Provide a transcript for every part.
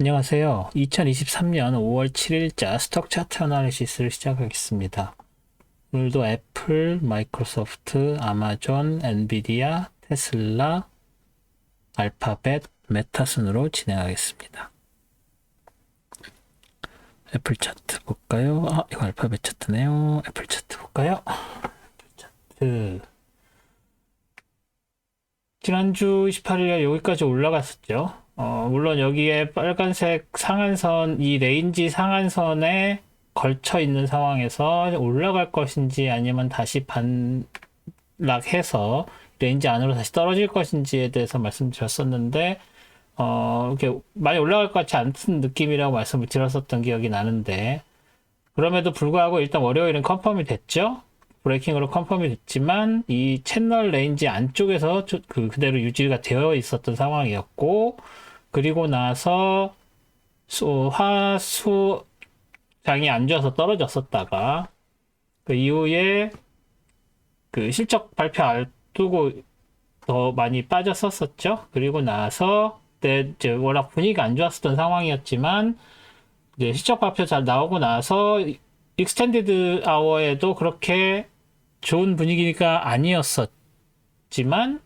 안녕하세요. 2023년 5월 7일자 스톡 차트 애널리시스를 시작하겠습니다. 오늘도 애플, 마이크로소프트, 아마존, 엔비디아, 테슬라, 알파벳, 메타 순으로 진행하겠습니다. 애플 차트 볼까요? 이거 알파벳 차트네요. 애플 차트 볼까요? 애플 차트. 지난주 28일에 여기까지 올라갔었죠. 물론 여기에 빨간색 상한선, 이 레인지 상한선에 걸쳐 있는 상황에서 올라갈 것인지 아니면 다시 반락해서 레인지 안으로 다시 떨어질 것인지에 대해서 말씀드렸었는데, 이렇게 많이 올라갈 것 같지 않은 느낌이라고 말씀을 드렸었던 기억이 나는데, 그럼에도 불구하고 일단 월요일은 컨펌이 됐죠? 브레이킹으로 컨펌이 됐지만 이 채널 레인지 안쪽에서 그대로 유지가 되어 있었던 상황이었고, 그리고 나서 화수장이 안 좋아서 떨어졌었다가 그 이후에 그 실적 발표 앞두고 더 많이 빠졌었었죠. 그리고 나서 그때 이제 워낙 분위기가 안 좋았었던 상황이었지만 이제 실적 발표 잘 나오고 나서 익스텐디드 아워에도 그렇게 좋은 분위기가 아니었었지만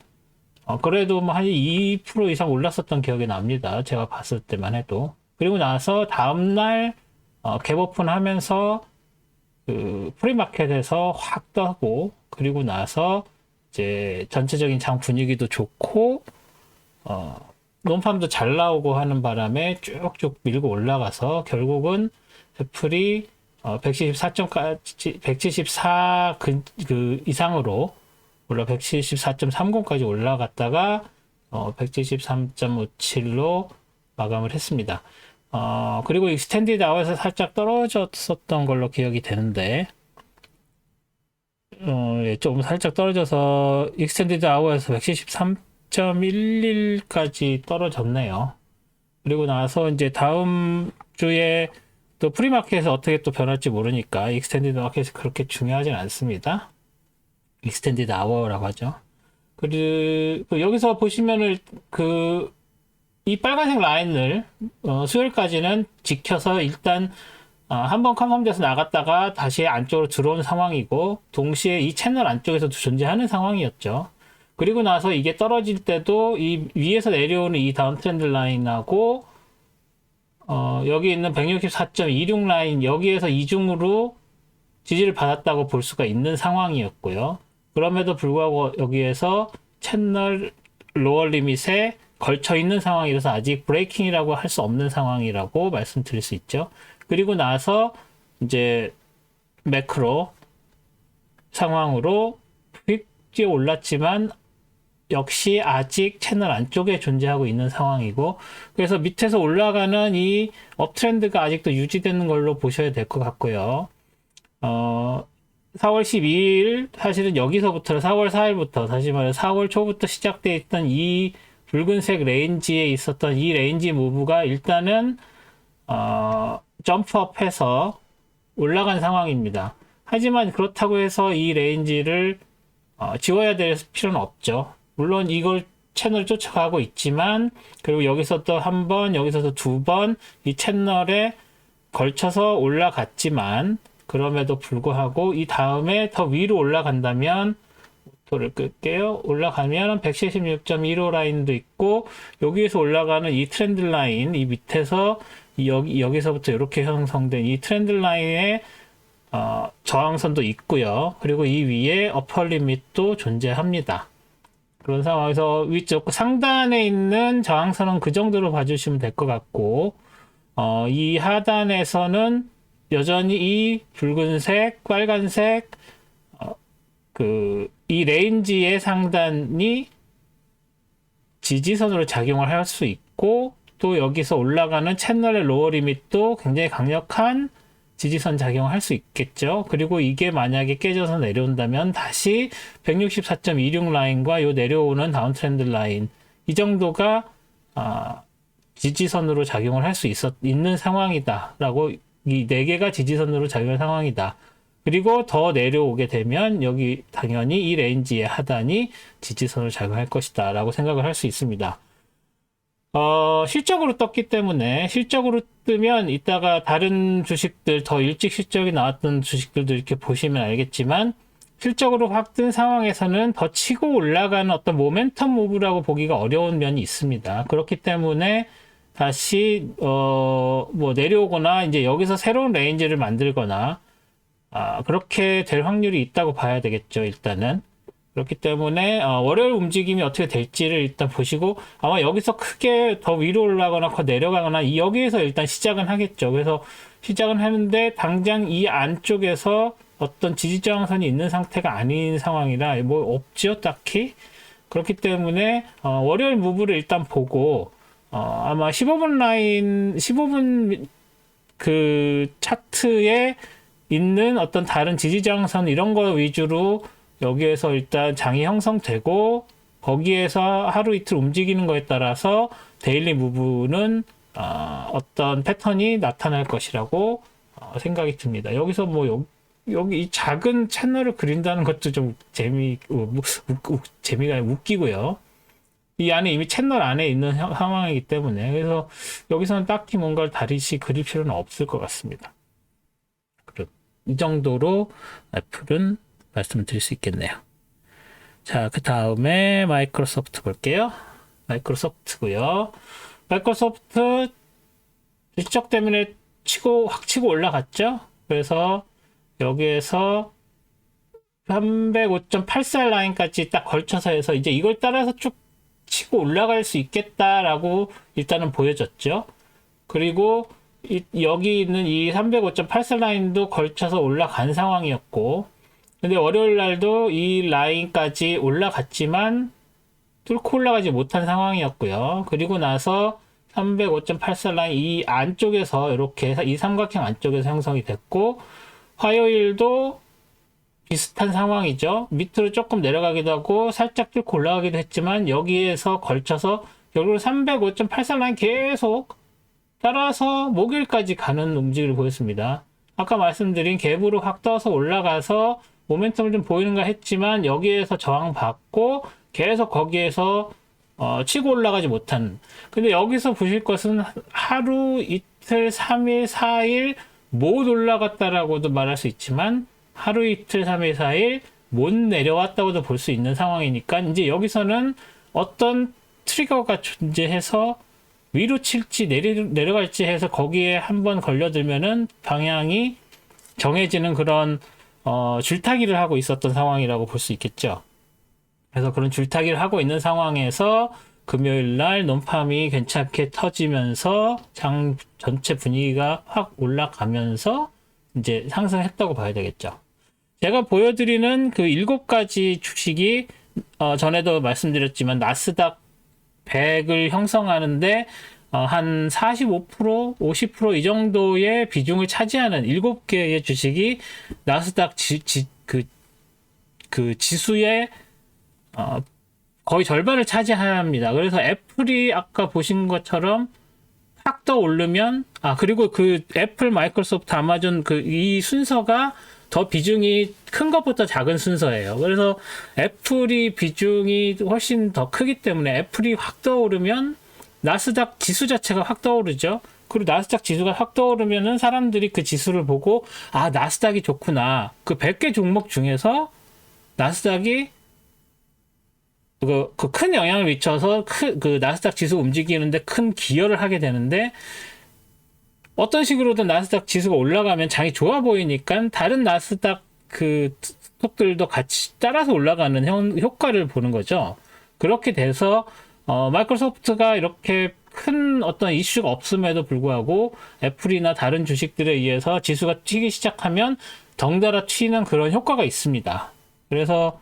그래도 뭐 한 2% 이상 올랐었던 기억이 납니다. 제가 봤을 때만 해도. 그리고 나서 다음날 갭오픈 하면서 그 프리마켓에서 확 떠고, 그리고 나서 이제 전체적인 장 분위기도 좋고 논팜도 잘 나오고 하는 바람에 쭉쭉 밀고 올라가서 결국은 애플이 174점까지 174 그 이상으로 올라 174.30까지 올라갔다가 173.57로 마감을 했습니다. 그리고 이 스탠디드 아워에서 살짝 떨어졌었던 걸로 기억이 되는데 좀 살짝 떨어져서 익스텐디드 아워에서 173.11까지 떨어졌네요. 그리고 나서 이제 다음 주에 또 프리마켓에서 어떻게 또 변할지 모르니까 익스텐디드 마켓이 그렇게 중요하진 않습니다. 익스텐디드 아워라고 하죠. 그리고 여기서 보시면은 이 빨간색 라인을 수요일까지는 지켜서 일단 한번 컨펌돼서 나갔다가 다시 안쪽으로 들어온 상황이고, 동시에 이 채널 안쪽에서도 존재하는 상황이었죠. 그리고 나서 이게 떨어질 때도 이 위에서 내려오는 이 다운 트렌드 라인하고 여기 있는 164.26 라인, 여기에서 이중으로 지지를 받았다고 볼 수가 있는 상황이었고요. 그럼에도 불구하고 여기에서 채널 로어 리밋에 걸쳐 있는 상황이라서 아직 브레이킹이라고 할 수 없는 상황이라고 말씀드릴 수 있죠. 그리고 나서 이제 매크로 상황으로 휙 올랐지만 역시 아직 채널 안쪽에 존재하고 있는 상황이고, 그래서 밑에서 올라가는 이 업트렌드가 아직도 유지되는 걸로 보셔야 될 것 같고요. 4월 12일, 사실은 여기서부터 4월 4일부터, 다시 말해 4월 초부터 시작되어 있던 이 붉은색 레인지에 있었던 이 레인지 무브가 일단은 점프업해서 올라간 상황입니다. 하지만 그렇다고 해서 이 레인지를 지워야 될 필요는 없죠. 물론 이걸 채널 쫓아가고 있지만, 그리고 여기서 또 한 번, 여기서 또 두 번 이 채널에 걸쳐서 올라갔지만, 그럼에도 불구하고 이 다음에 더 위로 올라간다면, 모터를 끌게요. 올라가면 176.15 라인도 있고, 여기에서 올라가는 이 트렌드 라인, 이 밑에서 여기서부터 이렇게 형성된 이 트렌드 라인의 저항선도 있고요. 그리고 이 위에 어퍼 리밋도 존재합니다. 그런 상황에서 위쪽 상단에 있는 저항선은 그 정도로 봐주시면 될 것 같고, 이 하단에서는 여전히 이 붉은색, 빨간색, 이 레인지의 상단이 지지선으로 작용을 할 수 있고, 또 여기서 올라가는 채널의 로어 리밋도 굉장히 강력한 지지선 작용을 할 수 있겠죠. 그리고 이게 만약에 깨져서 내려온다면 다시 164.26 라인과 요 내려오는 다운 트렌드 라인, 이 정도가 지지선으로 작용을 할 수 있는 상황이다 라고, 이 4개가 지지선으로 작용할 상황이다. 그리고 더 내려오게 되면 여기 당연히 이 레인지의 하단이 지지선으로 작용할 것이다 라고 생각을 할 수 있습니다. 실적으로 떴기 때문에 실적으로 뜨면 이따가 다른 주식들 더 일찍 실적이 나왔던 주식들도 이렇게 보시면 알겠지만 실적으로 확 뜬 상황에서는 더 치고 올라가는 어떤 모멘텀 무브라고 보기가 어려운 면이 있습니다. 그렇기 때문에 다시 뭐 내려오거나 이제 여기서 새로운 레인지를 만들거나 그렇게 될 확률이 있다고 봐야 되겠죠. 일단은 그렇기 때문에 월요일 움직임이 어떻게 될지를 일단 보시고 아마 여기서 크게 더 위로 올라가거나 더 내려가거나 여기에서 일단 시작은 하겠죠. 그래서 시작은 하는데 당장 이 안쪽에서 어떤 지지저항선이 있는 상태가 아닌 상황이라 뭐 없죠 딱히. 그렇기 때문에 월요일 무브를 일단 보고 아마 15분 라인 15분 그 차트에 있는 어떤 다른 지지저항선 이런 거 위주로 여기에서 일단 장이 형성되고 거기에서 하루 이틀 움직이는 거에 따라서 데일리 무브는 어떤 패턴이 나타날 것이라고 생각이 듭니다. 여기서 뭐 여기 이 작은 채널을 그린다는 것도 좀 재미가 웃기고요. 이 안에 이미 채널 안에 있는 상황이기 때문에 그래서 여기서는 딱히 뭔가를 다르시 그릴 필요는 없을 것 같습니다. 이 정도로 애플은 말씀을 드릴 수 있겠네요. 자, 그 다음에 마이크로소프트 볼게요. 마이크로소프트고요. 마이크로소프트 실적 때문에 확 치고 올라갔죠. 그래서 여기에서 305.84 라인까지 딱 걸쳐서 해서 이제 이걸 따라서 쭉 치고 올라갈 수 있겠다라고 일단은 보여졌죠. 그리고 여기 있는 이 305.84 라인도 걸쳐서 올라간 상황이었고 근데 월요일 날도 이 라인까지 올라갔지만 뚫고 올라가지 못한 상황이었고요. 그리고 나서 305.84 라인 이 안쪽에서 이렇게 이 삼각형 안쪽에서 형성이 됐고 화요일도 비슷한 상황이죠. 밑으로 조금 내려가기도 하고 살짝 뚫고 올라가기도 했지만 여기에서 걸쳐서 결국 305.84 라인 계속 따라서 목요일까지 가는 움직임을 보였습니다. 아까 말씀드린 갭으로 확 떠서 올라가서 모멘텀을 좀 보이는가 했지만 여기에서 저항받고 계속 거기에서 치고 올라가지 못한. 근데 여기서 보실 것은 하루, 이틀, 3일, 4일 못 올라갔다라고도 말할 수 있지만 하루, 이틀, 3일, 4일 못 내려왔다고도 볼 수 있는 상황이니까 이제 여기서는 어떤 트리거가 존재해서 위로 칠지 내려갈지 해서 거기에 한번 걸려들면은 방향이 정해지는 그런 줄타기를 하고 있었던 상황이라고 볼 수 있겠죠. 그래서 그런 줄타기를 하고 있는 상황에서 금요일 날 논팜이 괜찮게 터지면서 장 전체 분위기가 확 올라가면서 이제 상승했다고 봐야 되겠죠. 제가 보여드리는 그 7가지 주식이 전에도 말씀드렸지만 나스닥 100을 형성하는데 한 45%, 50% 이 정도의 비중을 차지하는 7개의 주식이 나스닥 그 지수의 거의 절반을 차지합니다. 그래서 애플이 아까 보신 것처럼 확 더 오르면 그리고 그 애플, 마이크로소프트, 아마존 이 순서가 더 비중이 큰 것보다 작은 순서예요. 그래서 애플이 비중이 훨씬 더 크기 때문에 애플이 확 떠오르면 나스닥 지수 자체가 확 떠오르죠. 그리고 나스닥 지수가 확 떠오르면은 사람들이 그 지수를 보고 나스닥이 좋구나. 그 100개 종목 중에서 나스닥이 그 큰 영향을 미쳐서 그 나스닥 지수 움직이는데 큰 기여를 하게 되는데 어떤 식으로든 나스닥 지수가 올라가면 장이 좋아 보이니까 다른 나스닥 그 스톡들도 같이 따라서 올라가는 효과를 보는 거죠. 그렇게 돼서 마이크로소프트가 이렇게 큰 어떤 이슈가 없음에도 불구하고 애플이나 다른 주식들에 의해서 지수가 튀기 시작하면 덩달아 튀는 그런 효과가 있습니다. 그래서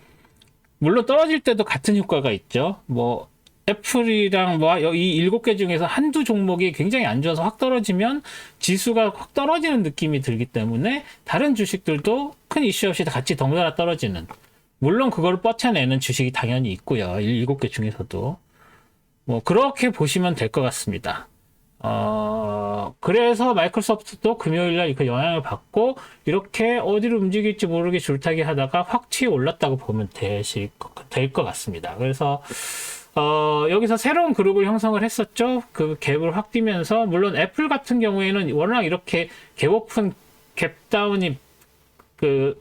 물론 떨어질 때도 같은 효과가 있죠. 뭐 애플이랑 이 7개 중에서 한두 종목이 굉장히 안 좋아서 확 떨어지면 지수가 확 떨어지는 느낌이 들기 때문에 다른 주식들도 큰 이슈 없이 다 같이 덩달아 떨어지는, 물론 그걸 뻗쳐내는 주식이 당연히 있고요. 7개 중에서도 뭐 그렇게 보시면 될 것 같습니다. 그래서 마이크로소프트도 금요일날 그 영향을 받고 이렇게 어디로 움직일지 모르게 줄타기 하다가 확 튀어 올랐다고 보면 될 것 같습니다. 그래서 여기서 새로운 그룹을 형성을 했었죠. 그 갭을 확 뛰면서, 물론 애플 같은 경우에는 워낙 이렇게 갭 오픈, 갭 다운이 그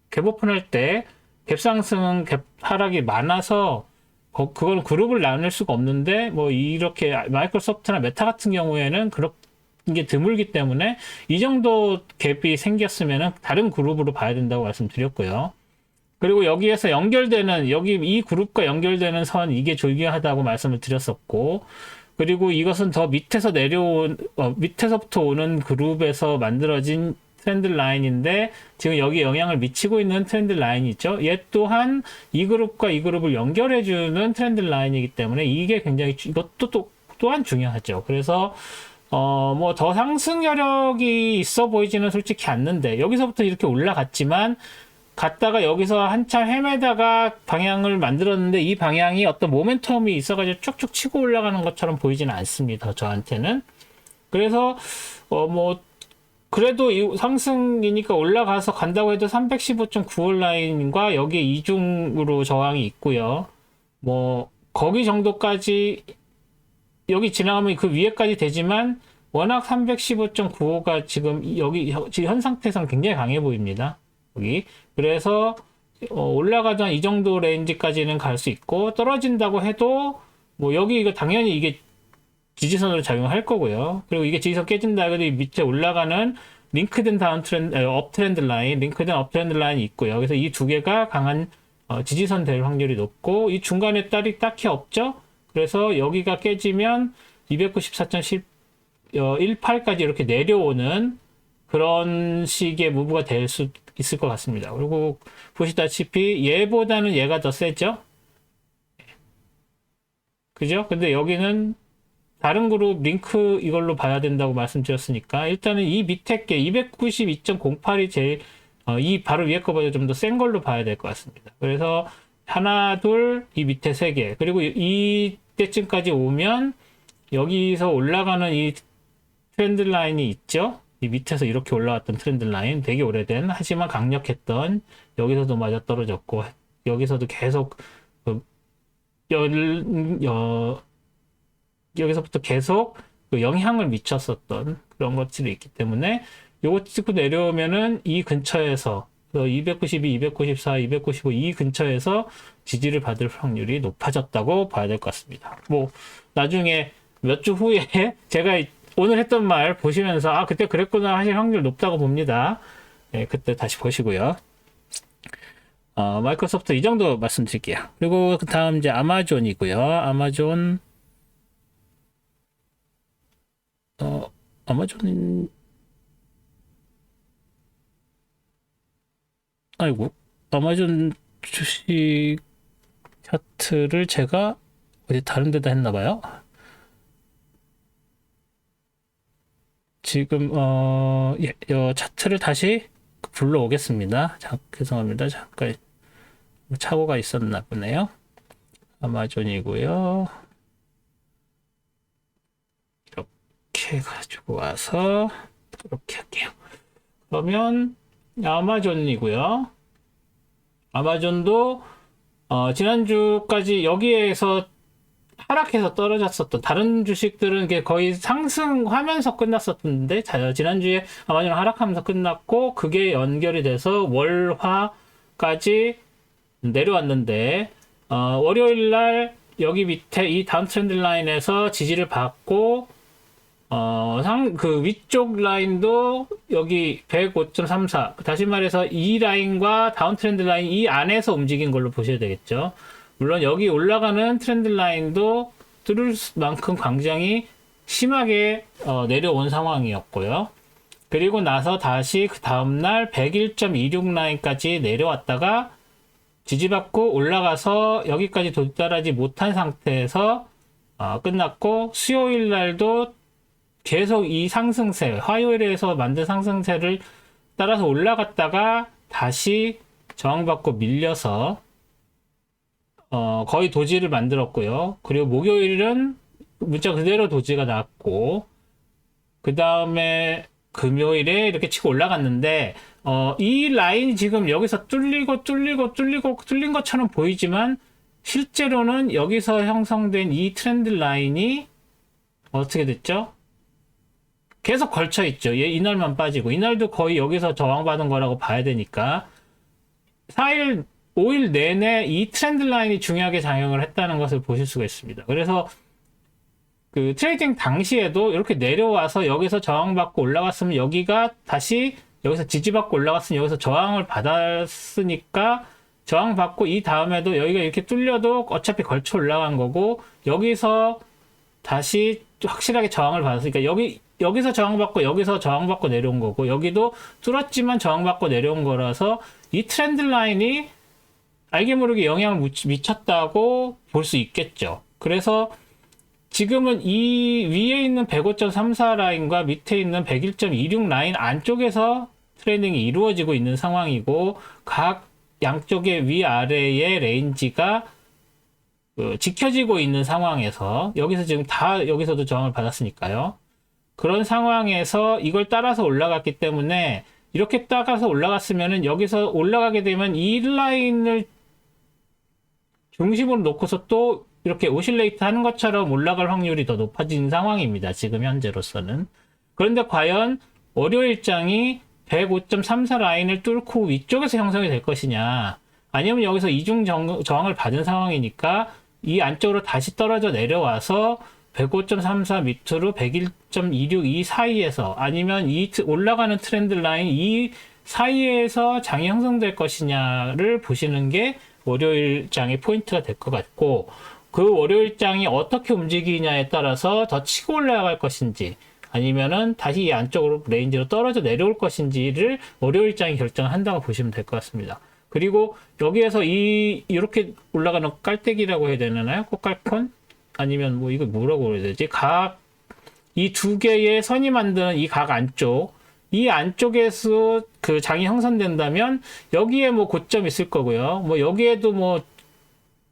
갭 오픈할 때 갭 상승, 갭 하락이 많아서 그걸 그룹을 나눌 수가 없는데, 뭐 이렇게 마이크로소프트나 메타 같은 경우에는 그런 게 드물기 때문에 이 정도 갭이 생겼으면은 다른 그룹으로 봐야 된다고 말씀드렸고요. 그리고 여기에서 연결되는, 여기 이 그룹과 연결되는 선, 이게 존경하다고 말씀을 드렸었고, 그리고 이것은 더 밑에서 내려온, 밑에서부터 오는 그룹에서 만들어진 트렌드 라인인데, 지금 여기 영향을 미치고 있는 트렌드 라인이 있죠. 얘 또한 이 그룹과 이 그룹을 연결해주는 트렌드 라인이기 때문에 이게 굉장히, 이것도 또한 중요하죠. 그래서, 뭐 더 상승 여력이 있어 보이지는 솔직히 않는데, 여기서부터 이렇게 올라갔지만, 갔다가 여기서 한참 헤매다가 방향을 만들었는데 이 방향이 어떤 모멘텀이 있어가지고 쭉쭉 치고 올라가는 것처럼 보이지는 않습니다. 저한테는. 그래서 뭐 그래도 이 상승이니까 올라가서 간다고 해도 315.95 라인과 여기에 이중으로 저항이 있고요. 뭐 거기 정도까지 여기 지나가면 그 위에까지 되지만 워낙 315.95가 지금 여기 현 상태에서는 굉장히 강해 보입니다. 여기. 그래서 올라가던 이 정도 레인지까지는 갈 수 있고, 떨어진다고 해도 뭐 여기 이거 당연히 이게 지지선으로 작용할 거고요. 그리고 이게 지지선 깨진다 해도 이 밑에 올라가는 링크된 다운 트렌드, 업 트렌드 라인, 링크된 업 트렌드 라인이 있고요. 그래서 이 두 개가 강한 지지선 될 확률이 높고, 이 중간에 딸이 딱히 없죠. 그래서 여기가 깨지면 294.18까지 이렇게 내려오는 그런 식의 무브가 될 수 있을 것 같습니다. 그리고 보시다시피 얘보다는 얘가 더 세죠? 그죠? 근데 여기는 다른 그룹 링크 이걸로 봐야 된다고 말씀드렸으니까 일단은 이 밑에 게 292.08이 제일 이 바로 위에 거보다 좀 더 센 걸로 봐야 될 것 같습니다. 그래서 하나, 둘, 이 밑에 세 개. 그리고 이때쯤까지 오면 여기서 올라가는 이 트렌드 라인이 있죠? 이 밑에서 이렇게 올라왔던 트렌드 라인, 되게 오래된, 하지만 강력했던, 여기서도 맞아 떨어졌고, 여기서도 계속, 여기서부터 계속 영향을 미쳤었던 그런 것들이 있기 때문에, 요거 찍고 내려오면은 이 근처에서, 292, 294, 295, 이 근처에서 지지를 받을 확률이 높아졌다고 봐야 될 것 같습니다. 뭐, 나중에 몇 주 후에 제가 오늘 했던 말 보시면서 아 그때 그랬구나 하실 확률 높다고 봅니다. 네, 그때 다시 보시고요. 마이크로소프트 이 정도 말씀드릴게요. 그리고 그 다음 이제 아마존이고요. 아마존 아이고 아마존 주식 차트를 제가 어디 다른 데다 했나 봐요. 지금 차트를 다시 불러오겠습니다. 죄송합니다. 잠깐 착오가 있었나 보네요. 아마존이고요. 이렇게 가지고 와서 이렇게 할게요. 그러면 아마존이고요. 아마존도 지난주까지 여기에서 하락해서 떨어졌었던 다른 주식들은 거의 상승하면서 끝났었는데 지난주에 아마존 하락하면서 끝났고 그게 연결이 돼서 월화까지 내려왔는데 월요일날 여기 밑에 이 다운 트렌드 라인에서 지지를 받고 그 위쪽 라인도 여기 105.34 다시 말해서 이 라인과 다운 트렌드 라인 이 안에서 움직인 걸로 보셔야 되겠죠. 물론 여기 올라가는 트렌드 라인도 뚫을 만큼 굉장히 심하게 내려온 상황이었고요. 그리고 나서 다시 그 다음날 101.26 라인까지 내려왔다가 지지받고 올라가서 여기까지 도달하지 못한 상태에서 끝났고 수요일 날도 계속 이 상승세, 화요일에서 만든 상승세를 따라서 올라갔다가 다시 저항받고 밀려서 거의 도지를 만들었고요. 그리고 목요일은 문자 그대로 도지가 났고, 그 다음에 금요일에 이렇게 치고 올라갔는데, 이 라인이 지금 여기서 뚫린 것처럼 보이지만, 실제로는 여기서 형성된 이 트렌드 라인이 어떻게 됐죠? 계속 걸쳐 있죠. 얘 이날만 빠지고 이날도 거의 여기서 저항받은 거라고 봐야 되니까 4일, 5일 내내 이 트렌드 라인이 중요하게 작용을 했다는 것을 보실 수가 있습니다. 그래서 그 트레이딩 당시에도 이렇게 내려와서 여기서 저항받고 올라갔으면 여기가 다시 여기서 지지받고 올라갔으면 여기서 저항을 받았으니까 저항받고 이 다음에도 여기가 이렇게 뚫려도 어차피 걸쳐 올라간 거고 여기서 다시 확실하게 저항을 받았으니까 여기서 저항받고 여기서 저항받고 내려온 거고 여기도 뚫었지만 저항받고 내려온 거라서 이 트렌드 라인이 알게 모르게 영향을 미쳤다고 볼 수 있겠죠. 그래서 지금은 이 위에 있는 105.34 라인과 밑에 있는 101.26 라인 안쪽에서 트레이딩이 이루어지고 있는 상황이고 각 양쪽의 위아래의 레인지가 지켜지고 있는 상황에서 여기서 지금 다 여기서도 저항을 받았으니까요. 그런 상황에서 이걸 따라서 올라갔기 때문에 이렇게 따라서 올라갔으면은 여기서 올라가게 되면 이 라인을 중심으로 놓고서 또 이렇게 오실레이트 하는 것처럼 올라갈 확률이 더 높아진 상황입니다. 지금 현재로서는. 그런데 과연 월요일장이 105.34 라인을 뚫고 위쪽에서 형성이 될 것이냐 아니면 여기서 이중 저항을 받은 상황이니까 이 안쪽으로 다시 떨어져 내려와서 105.34 밑으로 101.26 이 사이에서 아니면 이 올라가는 트렌드 라인 이 사이에서 장이 형성될 것이냐를 보시는 게 월요일장의 포인트가 될 것 같고 그 월요일장이 어떻게 움직이냐에 따라서 더 치고 올라갈 것인지 아니면은 다시 이 안쪽으로 레인지로 떨어져 내려올 것인지를 월요일장이 결정한다고 보시면 될 것 같습니다. 그리고 여기에서 이렇게 올라가는 깔때기라고 해야 되나요? 꽃갈콘? 아니면 뭐 이거 뭐라고 그래야 되지? 이 두 개의 선이 만드는 이 각 안쪽 이 안쪽에서 그 장이 형성된다면 여기에 뭐 고점이 있을 거고요. 뭐 여기에도 뭐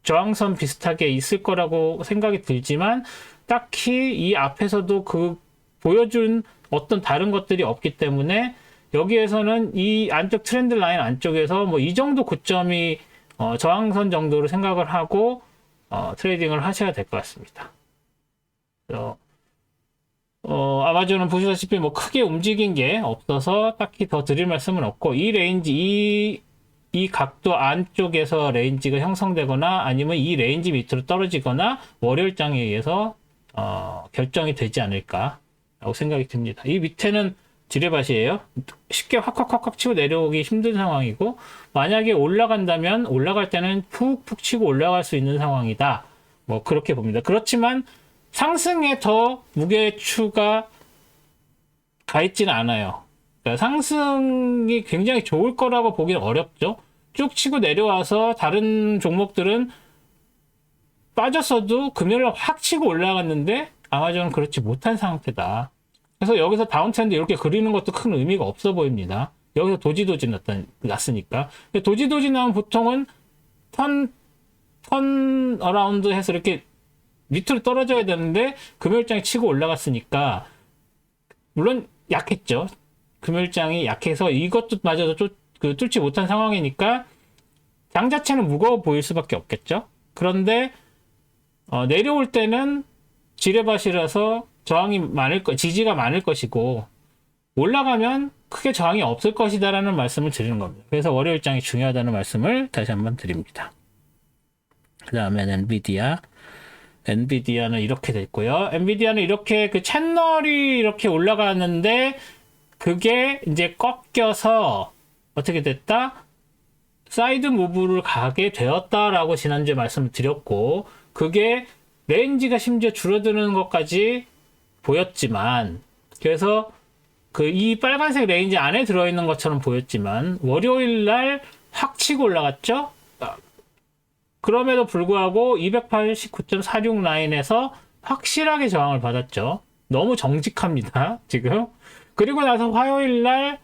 저항선 비슷하게 있을 거라고 생각이 들지만 딱히 이 앞에서도 그 보여준 어떤 다른 것들이 없기 때문에 여기에서는 이 안쪽 트렌드 라인 안쪽에서 뭐 이 정도 고점이 저항선 정도로 생각을 하고 트레이딩을 하셔야 될 것 같습니다. 그래서 아마존은 보시다시피 뭐 크게 움직인 게 없어서 딱히 더 드릴 말씀은 없고 이 레인지 이 각도 안쪽에서 레인지가 형성되거나 아니면 이 레인지 밑으로 떨어지거나 월요일장에 의해서 결정이 되지 않을까라고 생각이 듭니다. 이 밑에는 지뢰밭이에요. 쉽게 확확 치고 내려오기 힘든 상황이고 만약에 올라간다면 올라갈 때는 푹푹 치고 올라갈 수 있는 상황이다. 뭐 그렇게 봅니다. 그렇지만 상승에 더 무게추가 가 있지는 않아요. 그러니까 상승이 굉장히 좋을 거라고 보기는 어렵죠. 쭉 치고 내려와서 다른 종목들은 빠졌어도 금요일에 확 치고 올라갔는데 아마존은 그렇지 못한 상태다. 그래서 여기서 다운트렌드 이렇게 그리는 것도 큰 의미가 없어 보입니다. 여기서 도지도지 났으니까. 도지도지 나면 보통은 턴 어라운드 해서 이렇게 밑으로 떨어져야 되는데 금요일장이 치고 올라갔으니까 물론 약했죠. 금요일장이 약해서 이것도 마저도 뚫지 못한 상황이니까 장 자체는 무거워 보일 수밖에 없겠죠. 그런데 내려올 때는 지뢰밭이라서 지지가 많을 것이고 올라가면 크게 저항이 없을 것이다라는 말씀을 드리는 겁니다. 그래서 월요일장이 중요하다는 말씀을 다시 한번 드립니다. 그 다음에는 엔비디아는 이렇게 됐고요. 엔비디아는 이렇게 그 채널이 이렇게 올라가는데 그게 이제 꺾여서 어떻게 됐다? 사이드 무브를 가게 되었다라고 지난주에 말씀을 드렸고 그게 레인지가 심지어 줄어드는 것까지 보였지만 그래서 이 빨간색 레인지 안에 들어있는 것처럼 보였지만 월요일 날 확 치고 올라갔죠? 그럼에도 불구하고 289.46 라인에서 확실하게 저항을 받았죠. 너무 정직합니다. 지금. 그리고 나서 화요일 날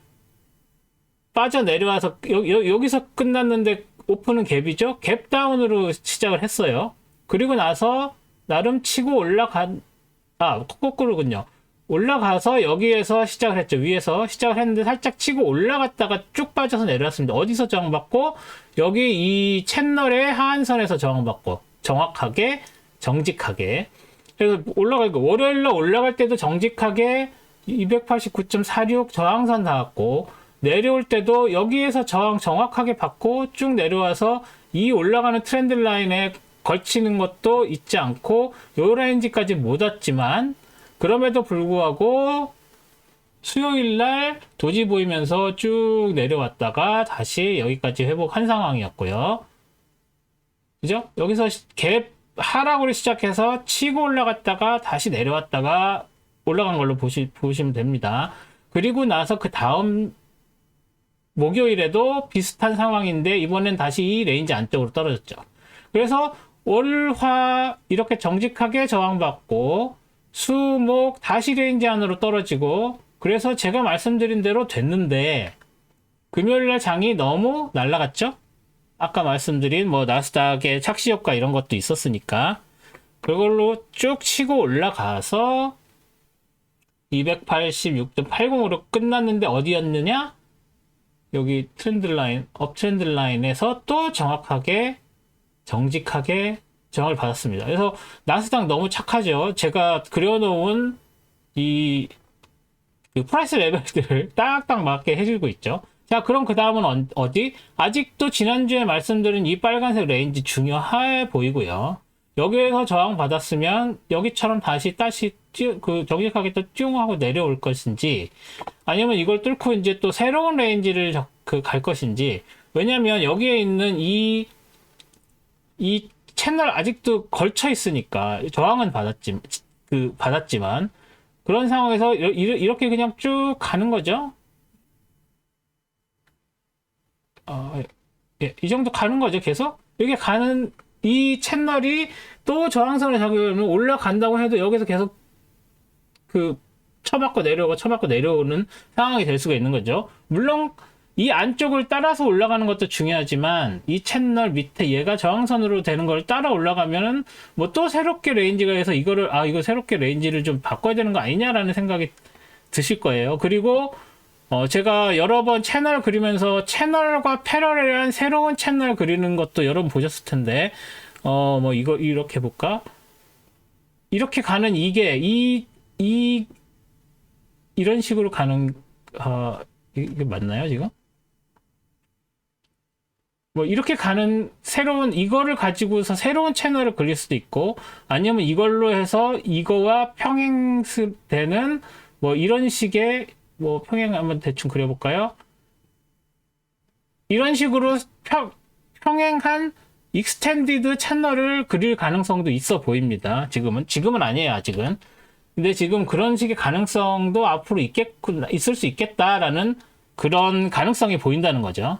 빠져내려와서 여기서 끝났는데 오픈은 갭이죠. 갭 다운으로 시작을 했어요. 그리고 나서 나름 치고 거꾸로군요. 올라가서 여기에서 시작을 했죠. 위에서 시작을 했는데 살짝 치고 올라갔다가 쭉 빠져서 내려왔습니다. 어디서 저항받고? 여기 이 채널의 하한선에서 저항받고 정확하게 정직하게. 그래서 올라가고 월요일날 올라갈 때도 정직하게 289.46 저항선 닿았고 내려올 때도 여기에서 저항 정확하게 받고 쭉 내려와서 이 올라가는 트렌드 라인에 걸치는 것도 잊지 않고 요 레인지까지 못 왔지만 그럼에도 불구하고 수요일날 도지 보이면서 쭉 내려왔다가 다시 여기까지 회복한 상황이었고요. 그죠? 여기서 갭 하락으로 시작해서 치고 올라갔다가 다시 내려왔다가 올라간 걸로 보시면 됩니다. 그리고 나서 그 다음 목요일에도 비슷한 상황인데 이번엔 다시 이 레인지 안쪽으로 떨어졌죠. 그래서 월, 화 이렇게 정직하게 저항받고 수, 목 다시 레인지 안으로 떨어지고 그래서 제가 말씀드린 대로 됐는데 금요일날 장이 너무 날라갔죠? 아까 말씀드린 뭐 나스닥의 착시 효과 이런 것도 있었으니까 그걸로 쭉 치고 올라가서 286.80으로 끝났는데 어디였느냐? 여기 트렌드 라인, 업트렌드 라인에서 또 정확하게 정직하게 저항을 받았습니다. 그래서 나스닥 너무 착하죠. 제가 그려놓은 이 프라이스 레벨들을 딱딱 맞게 해주고 있죠. 자, 그럼 그 다음은 어디? 아직도 지난주에 말씀드린 이 빨간색 레인지 중요해 보이고요. 여기에서 저항 받았으면 여기처럼 다시 정직하게 또 쭉 하고 내려올 것인지 아니면 이걸 뚫고 이제 또 새로운 레인지를 갈 것인지. 왜냐면 여기에 있는 이 채널 아직도 걸쳐 있으니까 저항은 받았지만 그런 상황에서 이렇게 그냥 쭉 가는 거죠. 예, 이 정도 가는 거죠. 계속 이렇게 가는 이 채널이 또 저항선을 잡으면 올라간다고 해도 여기서 계속 쳐맞고 내려오는 상황이 될 수가 있는 거죠. 물론 이 안쪽을 따라서 올라가는 것도 중요하지만 이 채널 밑에 얘가 저항선으로 되는 걸 따라 올라가면은 뭐 또 새롭게 레인지가 해서 이거 새롭게 레인지를 좀 바꿔야 되는 거 아니냐라는 생각이 드실 거예요. 그리고 제가 여러 번 채널 그리면서 채널과 패러렐한 새로운 채널 그리는 것도 여러 번 보셨을 텐데 뭐 이거 이렇게 볼까? 이렇게 가는 이런 식으로 가는 이게 맞나요 지금? 뭐 이렇게 가는 이거를 가지고서 새로운 채널을 그릴 수도 있고 아니면 이걸로 해서 이거와 평행되는 뭐 이런 식의 뭐 평행 한번 대충 그려볼까요? 이런 식으로 평행한 익스텐디드 채널을 그릴 가능성도 있어 보입니다. 지금은 아니에요, 아직은. 근데 지금 그런 식의 가능성도 앞으로 있을 수 있겠다라는 그런 가능성이 보인다는 거죠.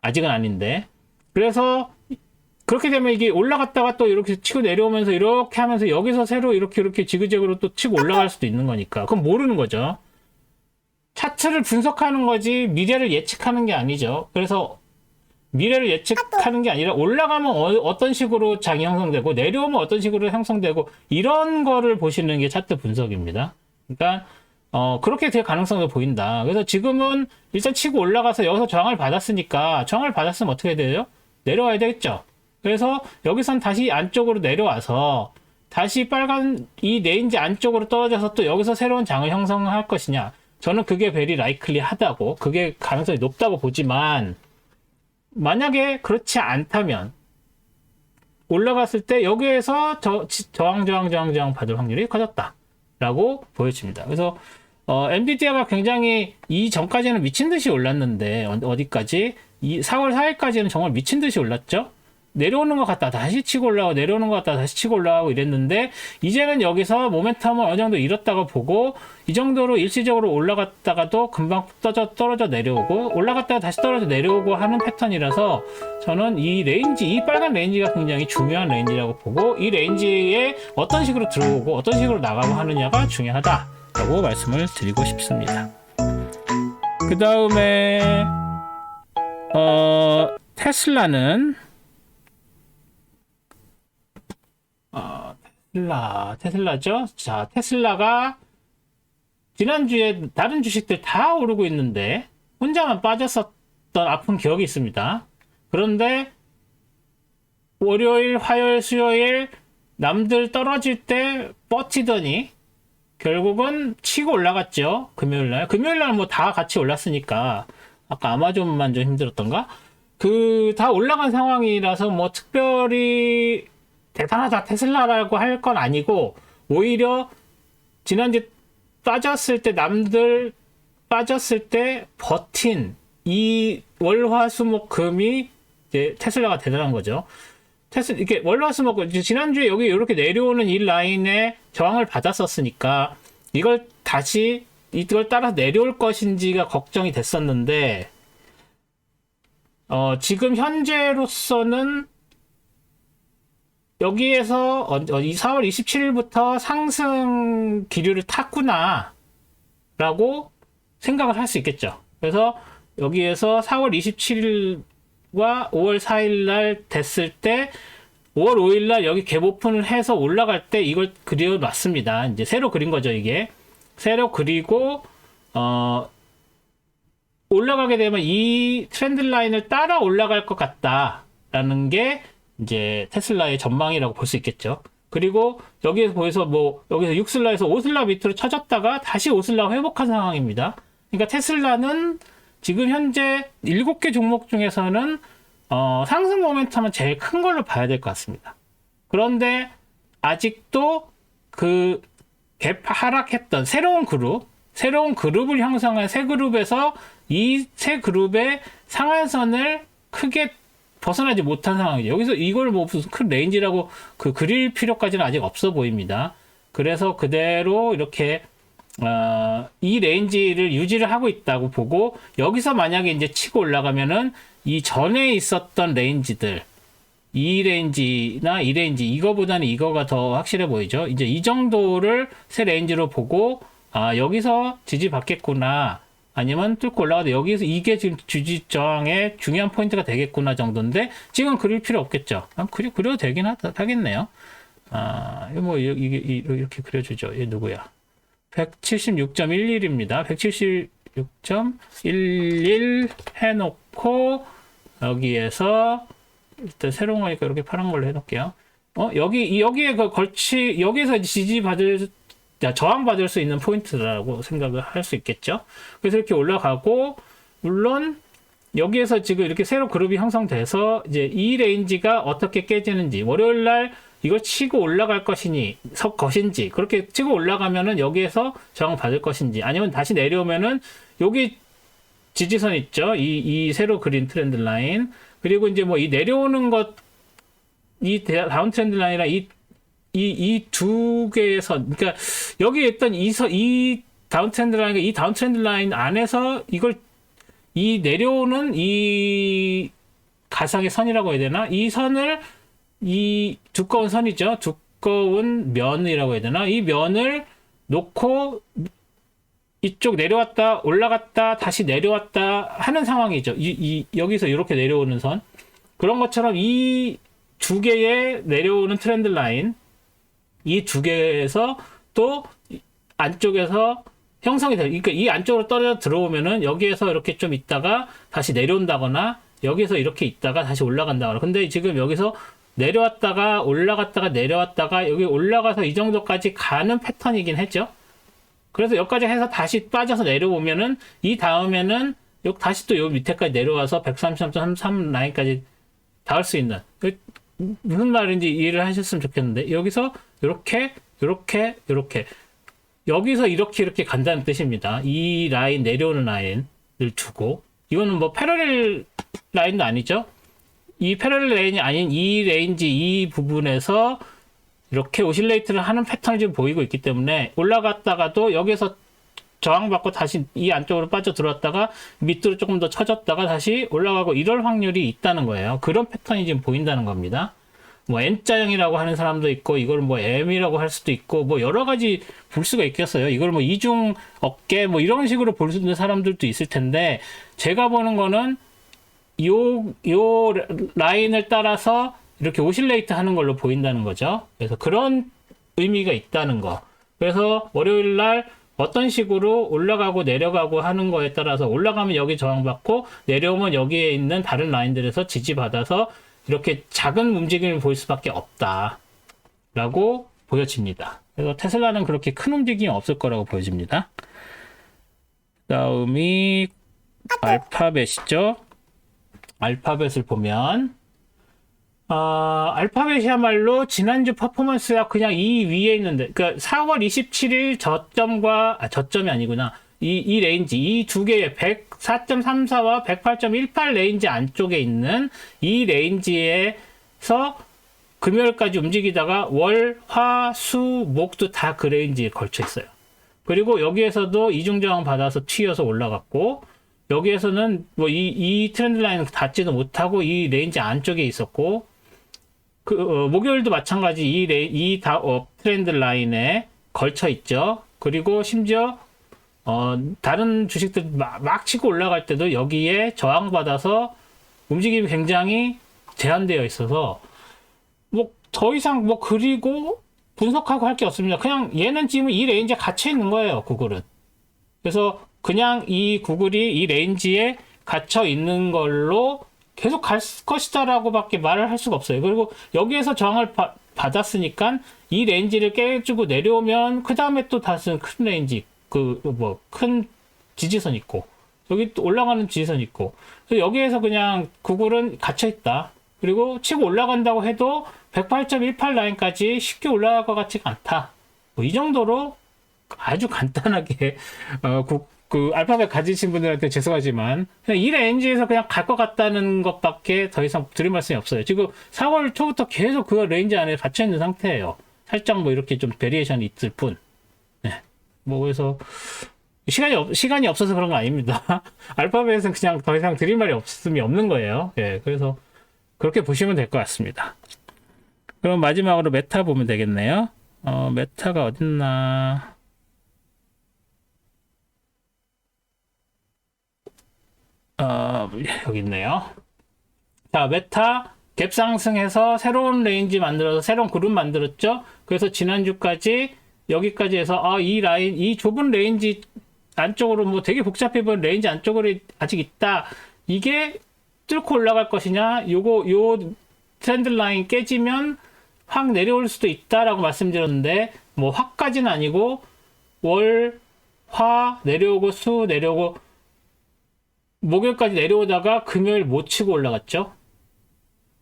아직은 아닌데. 그래서 그렇게 되면 이게 올라갔다가 또 이렇게 치고 내려오면서 이렇게 하면서 여기서 새로 이렇게 지그재그로 또 치고 올라갈 수도 있는 거니까. 그건 모르는 거죠. 차트를 분석하는 거지 미래를 예측하는 게 아니죠. 그래서 미래를 예측하는 게 아니라 올라가면 어떤 식으로 장이 형성되고 내려오면 어떤 식으로 형성되고 이런 거를 보시는 게 차트 분석입니다. 그러니까 그렇게 될 가능성도 보인다. 그래서 지금은 일단 치고 올라가서 여기서 저항을 받았으니까 저항을 받았으면 어떻게 돼요? 내려와야 되겠죠. 그래서 여기선 다시 안쪽으로 내려와서 다시 빨간 이 레인지 안쪽으로 떨어져서 또 여기서 새로운 장을 형성할 것이냐. 저는 그게 베리 라이클리 하다고 그게 가능성이 높다고 보지만 만약에 그렇지 않다면 올라갔을 때 여기에서 저항 받을 확률이 커졌다라고 보여집니다. 그래서 엔비디아가 굉장히 이 전까지는 미친 듯이 올랐는데 어디까지? 4월 4일까지는 정말 미친 듯이 올랐죠. 내려오는 것 같다 다시 치고 올라오고 내려오는 것 같다 다시 치고 올라오고 이랬는데 이제는 여기서 모멘텀을 어느 정도 잃었다고 보고 이 정도로 일시적으로 올라갔다가도 금방 떨어져 내려오고 올라갔다가 다시 떨어져 내려오고 하는 패턴이라서 저는 이 빨간 레인지가 굉장히 중요한 레인지라고 보고 이 레인지에 어떤 식으로 들어오고 어떤 식으로 나가고 하느냐가 중요하다라고 말씀을 드리고 싶습니다. 그 다음에 테슬라는 테슬라죠. 자, 테슬라가 지난주에 다른 주식들 다 오르고 있는데 혼자만 빠졌었던 아픈 기억이 있습니다. 그런데 월요일, 화요일, 수요일 남들 떨어질 때 버티더니 결국은 치고 올라갔죠. 금요일날 뭐 다 같이 올랐으니까 아까 아마존만 좀 힘들었던가? 다 올라간 상황이라서 뭐 특별히 대단하다 테슬라라고 할 건 아니고 오히려 지난주 빠졌을 때 남들 빠졌을 때 버틴 이 월화수목금이 이제 테슬라가 대단한 거죠. 이게 월화수목 지난주에 여기 이렇게 내려오는 이 라인에 저항을 받았었으니까 이걸 따라 내려올 것인지가 걱정이 됐었는데 지금 현재로서는 여기에서 4월 27일부터 상승 기류를 탔구나 라고 생각을 할 수 있겠죠. 그래서 여기에서 4월 27일과 5월 4일 날 됐을 때 5월 5일 날 여기 갭 오픈을 해서 올라갈 때 이걸 그려놨습니다. 이제 새로 그린 거죠, 이게. 새로 그리고 올라가게 되면 이 트렌드 라인을 따라 올라갈 것 같다라는 게 이제 테슬라의 전망이라고 볼 수 있겠죠. 그리고 여기에서 보여서 여기서 6슬라에서 5슬라 밑으로 쳐졌다가 다시 5슬라 회복한 상황입니다. 그러니까 테슬라는 지금 현재 7개 종목 중에서는 상승 모멘텀은 제일 큰 걸로 봐야 될 것 같습니다. 그런데 아직도 그 갭 하락했던 새로운 그룹을 형성한 새 그룹에서 이 새 그룹의 상한선을 크게 벗어나지 못한 상황이죠. 여기서 이걸 무슨 큰 레인지라고 그릴 필요까지는 아직 없어 보입니다. 그래서 그대로 이렇게 이 레인지를 유지를 하고 있다고 보고 여기서 만약에 이제 치고 올라가면은 이 전에 있었던 레인지들 이 레인지나 이 레인지 이거보다는 이거가 더 확실해 보이죠. 이제 이 정도를 새 레인지로 보고 여기서 지지받겠구나 아니면 뚫고 올라가도 여기서 이게 지금 지지 저항의 중요한 포인트가 되겠구나 정도인데 지금 그릴 필요 없겠죠. 그려도 되긴 하겠네요. 뭐 이게 이렇게 그려주죠. 얘 누구야? 176.11입니다. 176.11 해놓고 여기에서 일단 새로운 거니까 이렇게 파란 걸로 해놓을게요. 여기에 여기에서 저항받을 수 있는 포인트라고 생각을 할 수 있겠죠. 그래서 이렇게 올라가고, 물론, 여기에서 지금 이렇게 새로 그룹이 형성돼서, 이제 이 레인지가 어떻게 깨지는지, 월요일 날 이걸 치고 올라갈 것인지, 그렇게 치고 올라가면은 여기에서 저항받을 것인지, 아니면 다시 내려오면은, 여기 지지선 있죠? 이 새로 그린 트렌드 라인. 그리고 이제 뭐 이 내려오는 이 다운 트렌드 라인이랑 이 두 개의 선, 그러니까 여기 있던 이 다운 트렌드 라인, 이 다운 트렌드 라인 안에서 이 내려오는 이 가상의 선이라고 해야 되나? 이 선을 이 두꺼운 선이죠. 두꺼운 면이라고 해야 되나? 이 면을 놓고 이쪽 내려왔다, 올라갔다, 다시 내려왔다 하는 상황이죠. 여기서 이렇게 내려오는 선. 그런 것처럼 이 두 개의 내려오는 트렌드 라인, 이 두 개에서 또 안쪽에서 형성이 돼요. 그러니까 이 안쪽으로 떨어져 들어오면은 여기에서 이렇게 좀 있다가 다시 내려온다거나 여기서 이렇게 있다가 다시 올라간다거나. 근데 지금 여기서 내려왔다가 올라갔다가 내려왔다가 여기 올라가서 이 정도까지 가는 패턴이긴 했죠. 그래서 여기까지 해서 다시 빠져서 내려오면은 이 다음에는 다시 또 요 밑에까지 내려와서 133.33 라인까지 닿을 수 있는, 무슨 말인지 이해를 하셨으면 좋겠는데, 여기서 이렇게 여기서 이렇게 간다는 뜻입니다. 이 라인, 내려오는 라인을 두고, 이거는 뭐 패러렐 라인도 아니죠. 이 패러렐 라인이 아닌 이 레인지, 이 부분에서 이렇게 오실레이트를 하는 패턴이 지금 보이고 있기 때문에 올라갔다가도 여기서 저항받고 다시 이 안쪽으로 빠져 들어왔다가 밑으로 조금 더 쳐졌다가 다시 올라가고 이럴 확률이 있다는 거예요. 그런 패턴이 지금 보인다는 겁니다. 뭐 N자형이라고 하는 사람도 있고 이걸 뭐 M이라고 할 수도 있고 뭐 여러 가지 볼 수가 있겠어요. 이걸 뭐 이중 어깨 뭐 이런 식으로 볼 수 있는 사람들도 있을 텐데 제가 보는 거는 요 라인을 따라서 이렇게 오실레이트 하는 걸로 보인다는 거죠. 그래서 그런 의미가 있다는 거. 그래서 월요일 날 어떤 식으로 올라가고 내려가고 하는 거에 따라서 올라가면 여기 저항받고 내려오면 여기에 있는 다른 라인들에서 지지받아서 이렇게 작은 움직임을 보일 수밖에 없다라고 보여집니다. 그래서 테슬라는 그렇게 큰 움직임이 없을 거라고 보여집니다. 다음이 알파벳이죠. 알파벳을 보면 알파벳이야말로 지난주 퍼포먼스가 그냥 이 위에 있는데, 그러니까 4월 27일 저점이 아니구나. 이 레인지, 이 두 개의 104.34와 108.18 레인지 안쪽에 있는 이 레인지에서 금요일까지 움직이다가 월, 화, 수, 목도 다 그 레인지에 걸쳐 있어요. 그리고 여기에서도 이중저항 받아서 튀어서 올라갔고, 여기에서는 뭐 이 트렌드 라인은 닿지도 못하고 이 레인지 안쪽에 있었고, 목요일도 마찬가지 이 트렌드 라인에 걸쳐 있죠. 그리고 심지어 다른 주식들 막 치고 올라갈 때도 여기에 저항받아서 움직임이 굉장히 제한되어 있어서 뭐 더 이상 뭐 그리고 분석하고 할 게 없습니다. 그냥 얘는 지금 이 레인지에 갇혀 있는 거예요, 구글은. 그래서 그냥 이 구글이 이 레인지에 갇혀 있는 걸로 계속 갈 것이다라고 밖에 말을 할 수가 없어요. 그리고 여기에서 저항을 받았으니까 이 레인지를 깨주고 내려오면 그 다음에 또 다시 큰 레인지, 큰 지지선 있고, 여기 또 올라가는 지지선 있고, 그래서 여기에서 그냥 구글은 갇혀 있다. 그리고 치고 올라간다고 해도 108.18 라인까지 쉽게 올라갈 것 같지가 않다. 뭐 이 정도로 아주 간단하게 그 알파벳 가지신 분들한테 죄송하지만 그냥 이 레인지에서 그냥 갈 것 같다는 것밖에 더 이상 드릴 말씀이 없어요. 지금 4월 초부터 계속 그 레인지 안에 갇혀 있는 상태예요. 살짝 뭐 이렇게 좀 베리에이션이 있을 뿐. 네. 뭐 그래서 시간이 없어서 그런 거 아닙니다. 알파벳은 그냥 더 이상 드릴 말이 없는 거예요. 예. 그래서 그렇게 보시면 될 것 같습니다. 그럼 마지막으로 메타 보면 되겠네요. 메타가 어딨나? 여기 있네요. 자, 메타 갭 상승해서 새로운 레인지 만들어서 새로운 그룹 만들었죠. 그래서 지난주까지 여기까지 해서 이 라인, 이 좁은 레인지 안쪽으로 뭐 되게 복잡해 보이는 레인지 안쪽으로 아직 있다. 이게 뚫고 올라갈 것이냐? 요 트렌드 라인 깨지면 확 내려올 수도 있다라고 말씀드렸는데 뭐 확까지는 아니고 월, 화 내려오고 수 내려오고 목요일까지 내려오다가 금요일 못 치고 올라갔죠.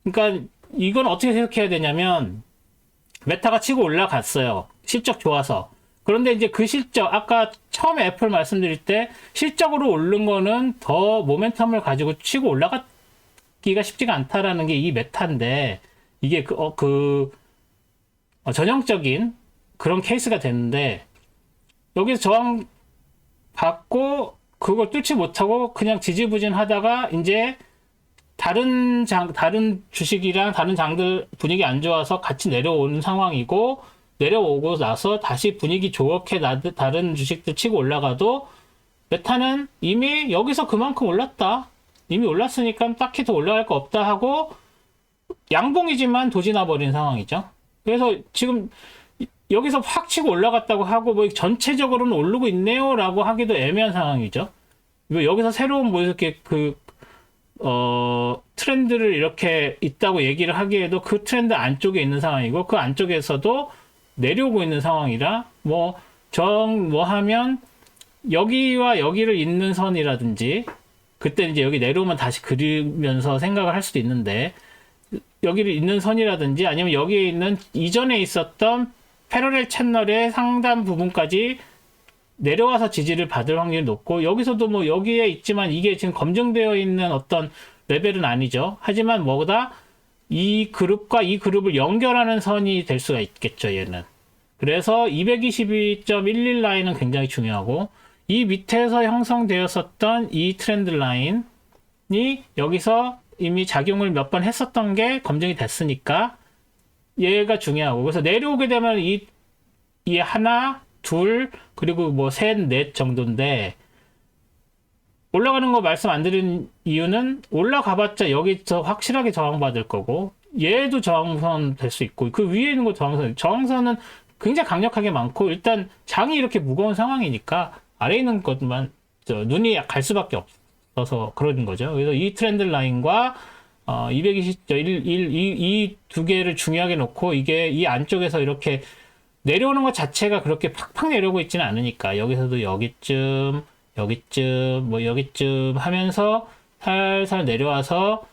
그러니까 이건 어떻게 생각해야 되냐면 메타가 치고 올라갔어요. 실적 좋아서. 그런데 이제 그 실적, 아까 처음에 애플 말씀드릴 때 실적으로 오른 거는 더 모멘텀을 가지고 치고 올라가기가 쉽지가 않다라는 게 이 메타인데 이게 전형적인 그런 케이스가 됐는데 여기서 저항 받고 그걸 뚫지 못하고 그냥 지지부진하다가 이제 다른 주식이랑 다른 장들 분위기 안 좋아서 같이 내려오는 상황이고 내려오고 나서 다시 분위기 좋게 다른 주식들 치고 올라가도 메타는 이미 여기서 그만큼 올랐다. 이미 올랐으니까 딱히 더 올라갈 거 없다 하고 양봉이지만 도지나 버린 상황이죠. 그래서 지금 여기서 확 치고 올라갔다고 하고 뭐 전체적으로는 오르고 있네요 라고 하기도 애매한 상황이죠. 여기서 새로운 뭐 이렇게 트렌드를 이렇게 있다고 얘기를 하기에도 그 트렌드 안쪽에 있는 상황이고 그 안쪽에서도 내려오고 있는 상황이라 하면 여기와 여기를 잇는 선이라든지 그때 이제 여기 내려오면 다시 그리면서 생각을 할 수도 있는데 여기를 잇는 선이라든지 아니면 여기에 있는 이전에 있었던 패러렐 채널의 상단 부분까지 내려와서 지지를 받을 확률이 높고 여기서도 뭐 여기에 있지만 이게 지금 검증되어 있는 어떤 레벨은 아니죠. 하지만 뭐보다 이 그룹과 이 그룹을 연결하는 선이 될 수가 있겠죠, 얘는. 그래서 222.11 라인은 굉장히 중요하고 이 밑에서 형성되었었던 이 트렌드 라인이 여기서 이미 작용을 몇 번 했었던 게 검증이 됐으니까 얘가 중요하고 그래서 내려오게 되면 이 하나, 둘, 그리고 뭐 셋, 넷 정도인데 올라가는 거 말씀 안 드린 이유는 올라가봤자 여기서 확실하게 저항받을 거고 얘도 저항선 될 수 있고 그 위에 있는 거 저항선은 굉장히 강력하게 많고 일단 장이 이렇게 무거운 상황이니까 아래에 있는 것만 눈이 갈 수밖에 없어서 그런 거죠. 그래서 이 트렌드 라인과 220, 이 두 개를 중요하게 놓고 이게 이 안쪽에서 이렇게 내려오는 것 자체가 그렇게 팍팍 내려오고 있지는 않으니까 여기서도 여기쯤 뭐 여기쯤 하면서 살살 내려와서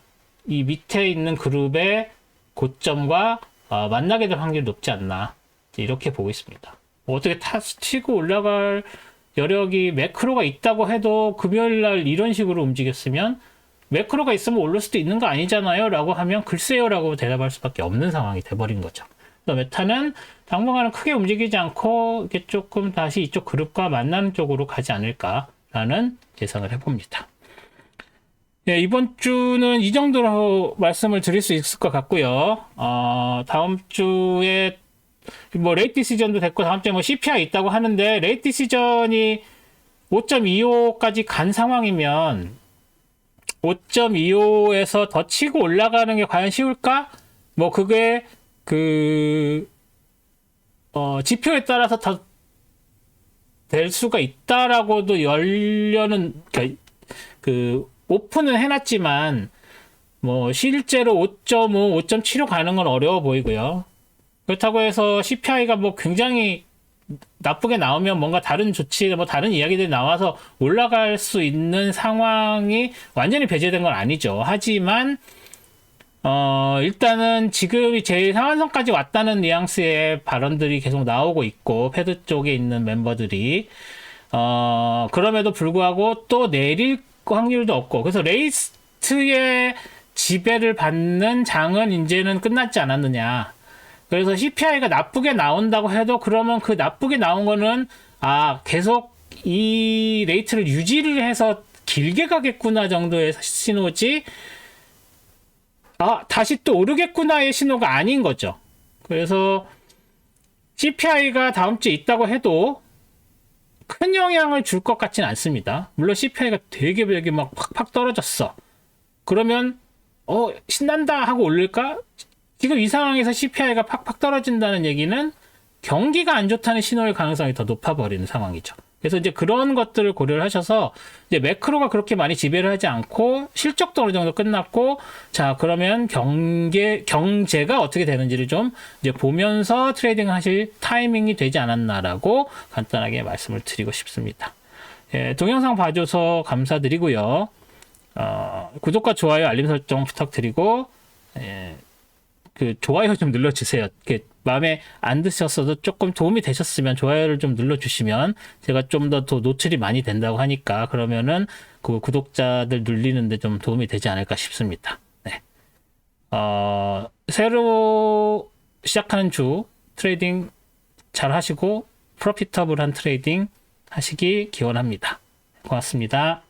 이 밑에 있는 그룹의 고점과 만나게 될 확률이 높지 않나 이렇게 보고 있습니다. 뭐 어떻게 치고 올라갈 여력이 매크로가 있다고 해도 금요일날 이런 식으로 움직였으면 매크로가 있으면 오를 수도 있는 거 아니잖아요 라고 하면 글쎄요 라고 대답할 수밖에 없는 상황이 돼버린 거죠. 메타는 당분간은 크게 움직이지 않고 이게 조금 다시 이쪽 그룹과 만나는 쪽으로 가지 않을까라는 예상을 해봅니다. 네, 이번 주는 이 정도로 말씀을 드릴 수 있을 것 같고요. 다음 주에 뭐 레이트 시전도 됐고 다음 주에 뭐 CPI 있다고 하는데 레이트 시전이 5.25까지 간 상황이면 5.25에서 더 치고 올라가는 게 과연 쉬울까? 뭐 그게 지표에 따라서 더 될 수가 있다라고도 그러니까 오픈은 해놨지만 뭐 실제로 5.5, 5.75 가는 건 어려워 보이고요. 그렇다고 해서 CPI가 뭐 굉장히 나쁘게 나오면 뭔가 다른 조치, 뭐 다른 이야기들이 나와서 올라갈 수 있는 상황이 완전히 배제된 건 아니죠. 하지만 일단은 지금이 제일 상한선까지 왔다는 뉘앙스의 발언들이 계속 나오고 있고, 패드 쪽에 있는 멤버들이, 그럼에도 불구하고 또 내릴 확률도 없고, 그래서 레이스트의 지배를 받는 장은 이제는 끝났지 않았느냐. 그래서 CPI가 나쁘게 나온다고 해도 그러면 그 나쁘게 나온 거는, 계속 이 레이트를 유지를 해서 길게 가겠구나 정도의 신호지, 다시 또 오르겠구나의 신호가 아닌 거죠. 그래서 CPI가 다음 주에 있다고 해도 큰 영향을 줄 것 같지는 않습니다. 물론 CPI가 되게 막 팍팍 떨어졌어. 그러면 신난다 하고 올릴까? 지금 이 상황에서 CPI가 팍팍 떨어진다는 얘기는 경기가 안 좋다는 신호일 가능성이 더 높아버리는 상황이죠. 그래서 이제 그런 것들을 고려를 하셔서 이제 매크로가 그렇게 많이 지배를 하지 않고 실적도 어느 정도 끝났고, 자 그러면 경제가 어떻게 되는지를 좀 이제 보면서 트레이딩 하실 타이밍이 되지 않았나라고 간단하게 말씀을 드리고 싶습니다. 동영상 봐줘서 감사드리고요. 구독과 좋아요, 알림 설정 부탁드리고, 좋아요 좀 눌러주세요. 마음에 안 드셨어도 조금 도움이 되셨으면 좋아요를 좀 눌러주시면 제가 좀 더 노출이 많이 된다고 하니까 그러면은 그 구독자들 눌리는데 좀 도움이 되지 않을까 싶습니다. 네. 새로 시작하는 주 트레이딩 잘 하시고 프로피터블한 트레이딩 하시기 기원합니다. 고맙습니다.